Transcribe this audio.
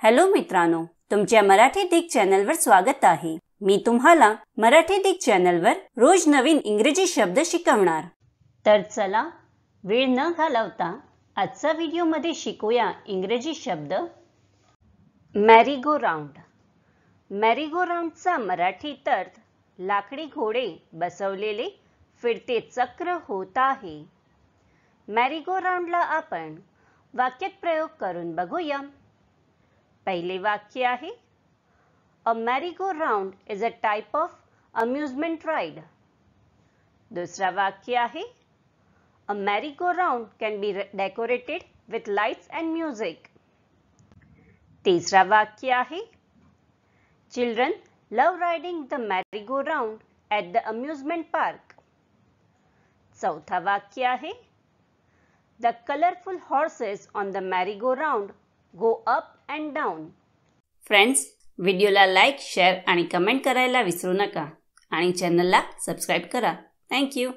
Hello मित्रांनो, तुमच्या मराठी दिग चॅनलवर स्वागत आहे। मी तुम्हाला मराठी दिग चॅनलवर रोज नवीन इंग्रजी शब्द शिकवणार। तर चला वेळ न घालवता आजच्या व्हिडिओमध्ये शिकूया इंग्रजी शब्द मॅरी गो राउंड। मॅरी गो राउंडचा मराठी अर्थ लाकडी घोडे बसवलेले फिरते चक्र होत आहे। मॅरी गो राउंडला आपण वाक्यात प्रयोग करून बघूया। पहिले वाक्य आहे A merry-go-round is a type of amusement ride. दुसरा वाक्य आहे A merry-go-round can be decorated with lights and music. तीसरा वाक्य आहे Children love riding the merry-go-round at the amusement park. चौथा वाक्य आहे The colorful horses on the merry-go-round go up and down. Friends, व्हिडिओला लाईक, शेअर आणि comment करायला विसरू नका आणि चॅनलला सबस्क्राइब करा। Thank you.